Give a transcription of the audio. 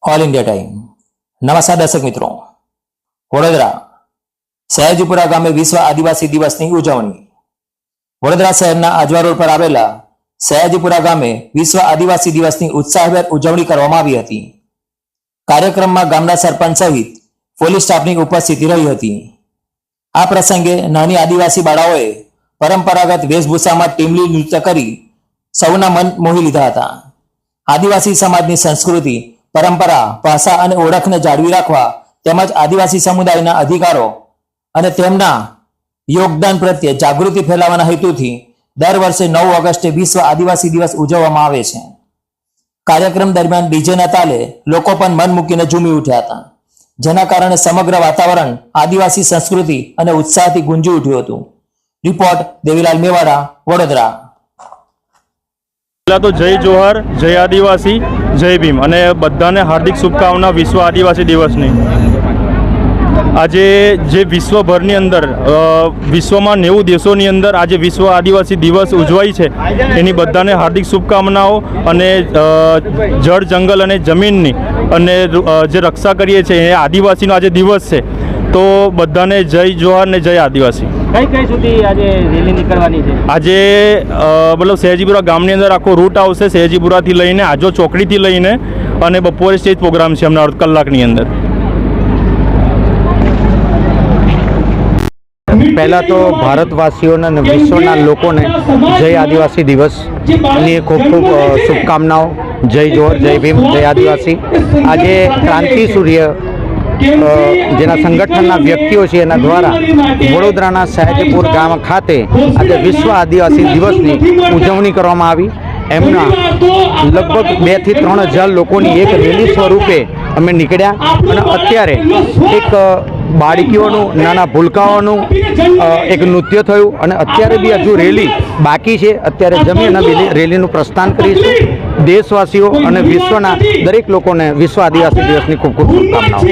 All India time. नमस्कार दर्शक मित्रों, वडोदरा सयाजीपुरा गामे विश्व आदिवासी दिवसની ઉજવણી। વડોદરા શહેરના આજવા રોડ પર આવેલા સયાજીપુરા ગામે વિશ્વ આદિવાસી દિવસની ઉત્સાહભેર ઉજવણી કરવામાં આવી હતી। કાર્યક્રમમાં ગામના સરપંચ સહિત પોલીસ સ્ટાફની ઉપસ્થિતિ રહી હતી। આ પ્રસંગે નાની આદિવાસી બાળાઓએ પરંપરાગત વેશભૂષામાં ટીમલી નૃત્ય કરી સૌના મન મોહી લીધા હતા। આદિવાસી સમાજની સંસ્કૃતિ, પરંપરા, ભાષા અને ઓળખને જાળવી રાખવા તેમજ આદિવાસી સમુદાયના અધિકારો અને તેમના યોગદાન પ્રત્યે જાગૃતિ ફેલાવવાના હેતુથી દર વર્ષે 9 ઓગસ્ટે વિશ્વ આદિવાસી દિવસ ઉજવવામાં આવે છે। કાર્યક્રમ દરમિયાન ડીજેના તાલે લોકો પણ મન મૂકીને ઝૂમી ઉઠ્યા હતા, જેના કારણે સમગ્ર વાતાવરણ આદિવાસી સંસ્કૃતિ અને ઉત્સાહથી ગુંજી ઉઠ્યું હતું। રિપોર્ટ દેવીલાલ મેવાડા, વડોદરા। પહેલાં તો જય જોહર, જય આદિવાસી, જય ભીમ અને બધાને હાર્દિક શુભકામના વિશ્વ આદિવાસી દિવસની। આજે જે વિશ્વભરની અંદર વિશ્વમાં 90 દેશોની અંદર આજે વિશ્વ આદિવાસી દિવસ ઉજવાય છે, એની બધાને હાર્દિક શુભકામનાઓ। અને જળ, જંગલ અને જમીનની અને જે રક્ષા કરીએ છીએ એ આદિવાસીનો આજે દિવસ છે, તો બધાને જય જોહર ને જય આદિવાસી। કઈ સુધી આજે રેલી નીકળવાની છે? આજે મતલબ સયાજીપુરા ગામની અંદર આખો રૂટ આવશે, સયાજીપુરાથી લઈને આજો ચોકડીથી લઈને અને બપોરે સ્ટેજ પ્રોગ્રામ છે હમણાં અડધ કલાકની અંદર। પહેલાં તો ભારતવાસીઓને અને વિશ્વના લોકોને જય આદિવાસી દિવસની ખૂબ ખૂબ શુભકામનાઓ। જય જોહર, જય ભીમ, જય આદિવાસી। આજે ક્રાંતિ સૂર્ય જેના સંગઠનના વ્યક્તિઓ છે એના દ્વારા વડોદરાના સયાજીપુર ગામ ખાતે આજે વિશ્વ આદિવાસી દિવસની ઉજવણી કરવામાં આવી। એમના લગભગ 2 થી 3 હજાર લોકોની એક રેલી સ્વરૂપે અમે નીકળ્યા અને અત્યારે એક બાળકીઓનું, નાના ભૂલકાઓનું એક નૃત્ય થયું અને અત્યારે બી હજુ રેલી બાકી છે। અત્યારે જમી અને રેલીનું પ્રસ્થાન કરીશું। દેશવાસીઓ અને વિશ્વના દરેક લોકોને વિશ્વ આદિવાસી દિવસની ખૂબ ખૂબ શુભકામનાઓ।